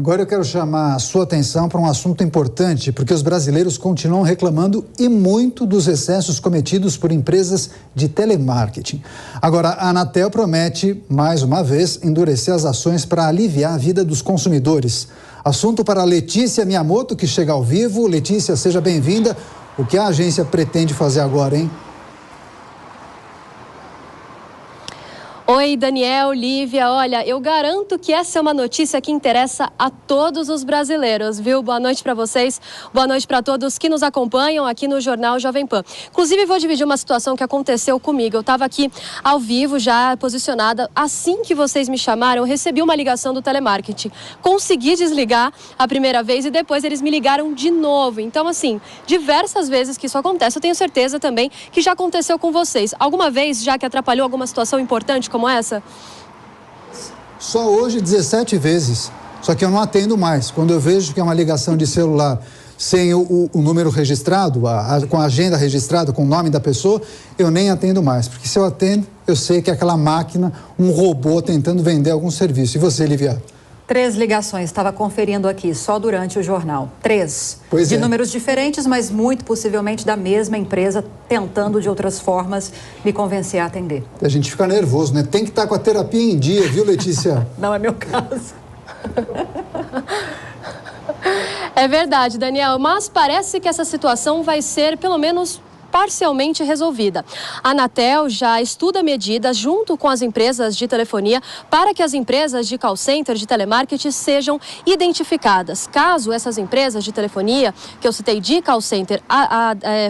Agora eu quero chamar a sua atenção para um assunto importante, porque os brasileiros continuam reclamando e muito dos excessos cometidos por empresas de telemarketing. Agora, a Anatel promete, mais uma vez, endurecer as ações para aliviar a vida dos consumidores. Assunto para Letícia Miyamoto, que chega ao vivo. Letícia, seja bem-vinda. O que a agência pretende fazer agora, hein? Oi, Daniel, Lívia, olha, eu garanto que essa é uma notícia que interessa a todos os brasileiros, viu? Boa noite para vocês, boa noite para todos que nos acompanham aqui no Jornal Jovem Pan. Inclusive, vou dividir uma situação que aconteceu comigo. Eu estava aqui ao vivo, já posicionada. Assim que vocês me chamaram, eu recebi uma ligação do telemarketing. Consegui desligar a primeira vez e depois eles me ligaram de novo. Então, assim, diversas vezes que isso acontece, eu tenho certeza também que já aconteceu com vocês. Alguma vez já que atrapalhou alguma situação importante como essa? Só hoje 17 vezes, só que eu não atendo mais. Quando eu vejo que é uma ligação de celular sem o número registrado, com a agenda registrada, com o nome da pessoa, eu nem atendo mais, porque se eu atendo, eu sei que é aquela máquina, um robô tentando vender algum serviço. E você, Lívia? 3 ligações, estava conferindo aqui, só durante o jornal. 3. Pois de é. números diferentes, mas muito possivelmente da mesma empresa, tentando de outras formas me convencer a atender. A gente fica nervoso, né? Tem que estar com a terapia em dia, viu, Letícia? Não é meu caso. É verdade, Daniel, mas parece que essa situação vai ser, pelo menos, parcialmente resolvida. A Anatel já estuda medidas junto com as empresas de telefonia para que as empresas de call center, de telemarketing, sejam identificadas. Caso essas empresas de telefonia, que eu citei de call center,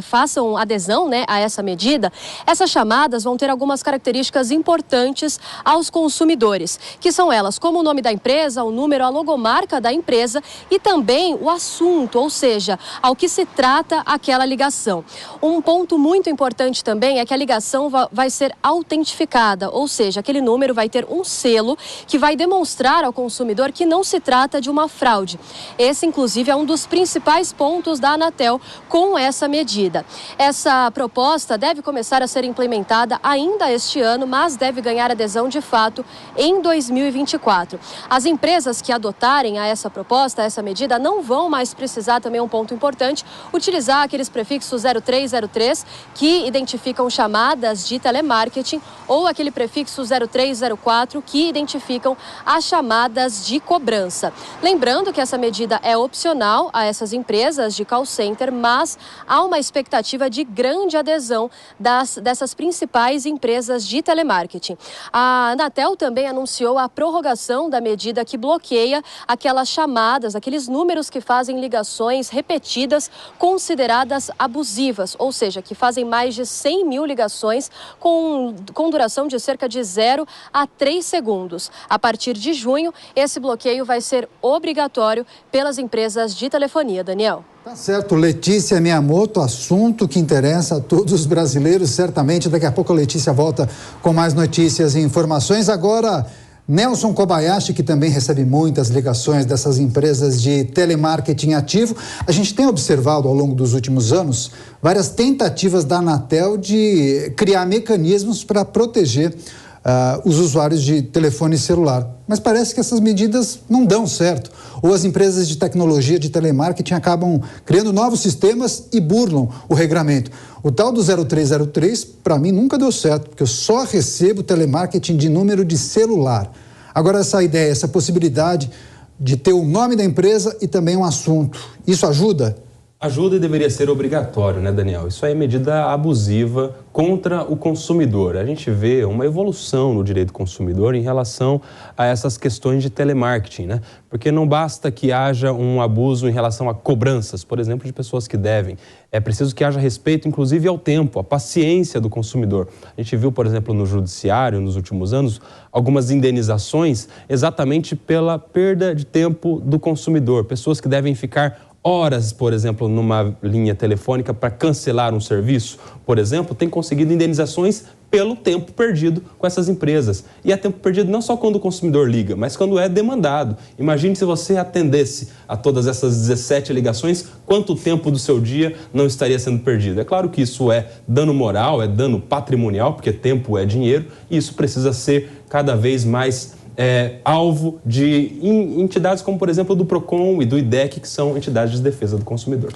façam adesão, né, a essa medida, essas chamadas vão ter algumas características importantes aos consumidores, que são elas como o nome da empresa, o número, a logomarca da empresa e também o assunto, ou seja, ao que se trata aquela ligação. Um ponto muito importante também é que a ligação vai ser autentificada, ou seja, aquele número vai ter um selo que vai demonstrar ao consumidor que não se trata de uma fraude. Esse, inclusive, é um dos principais pontos da Anatel com essa medida. Essa proposta deve começar a ser implementada ainda este ano, mas deve ganhar adesão de fato em 2024. As empresas que adotarem a essa proposta, a essa medida, não vão mais precisar, também um ponto importante, utilizar aqueles prefixos 0303 que identificam chamadas de telemarketing ou aquele prefixo 0304 que identificam as chamadas de cobrança. Lembrando que essa medida é opcional a essas empresas de call center, mas há uma expectativa de grande adesão dessas principais empresas de telemarketing. A Anatel também anunciou a prorrogação da medida que bloqueia aquelas chamadas, aqueles números que fazem ligações repetidas consideradas abusivas, ou seja, que fazem mais de 100 mil ligações com duração de cerca de 0 a 3 segundos. A partir de junho, esse bloqueio vai ser obrigatório pelas empresas de telefonia. Daniel. Tá certo, Letícia Miyamoto, assunto que interessa a todos os brasileiros, certamente. Daqui a pouco a Letícia volta com mais notícias e informações. Agora, Nelson Kobayashi, que também recebe muitas ligações dessas empresas de telemarketing ativo. A gente tem observado ao longo dos últimos anos várias tentativas da Anatel de criar mecanismos para proteger os usuários de telefone celular. Mas parece que essas medidas não dão certo. Ou as empresas de tecnologia de telemarketing acabam criando novos sistemas e burlam o regramento. O tal do 0303, para mim, nunca deu certo, porque eu só recebo telemarketing de número de celular. Agora, essa ideia, essa possibilidade de ter o nome da empresa e também um assunto, isso ajuda? Ajuda e deveria ser obrigatório, né, Daniel? Isso aí é medida abusiva contra o consumidor. A gente vê uma evolução no direito do consumidor em relação a essas questões de telemarketing, né? Porque não basta que haja um abuso em relação a cobranças, por exemplo, de pessoas que devem. É preciso que haja respeito, inclusive, ao tempo, à paciência do consumidor. A gente viu, por exemplo, no judiciário, nos últimos anos, algumas indenizações exatamente pela perda de tempo do consumidor. Pessoas que devem ficar horas, por exemplo, numa linha telefônica para cancelar um serviço, por exemplo, tem conseguido indenizações pelo tempo perdido com essas empresas. E é tempo perdido não só quando o consumidor liga, mas quando é demandado. Imagine se você atendesse a todas essas 17 ligações, quanto tempo do seu dia não estaria sendo perdido. É claro que isso é dano moral, é dano patrimonial, porque tempo é dinheiro, e isso precisa ser cada vez mais alvo de entidades como, por exemplo, do PROCON e do IDEC, que são entidades de defesa do consumidor.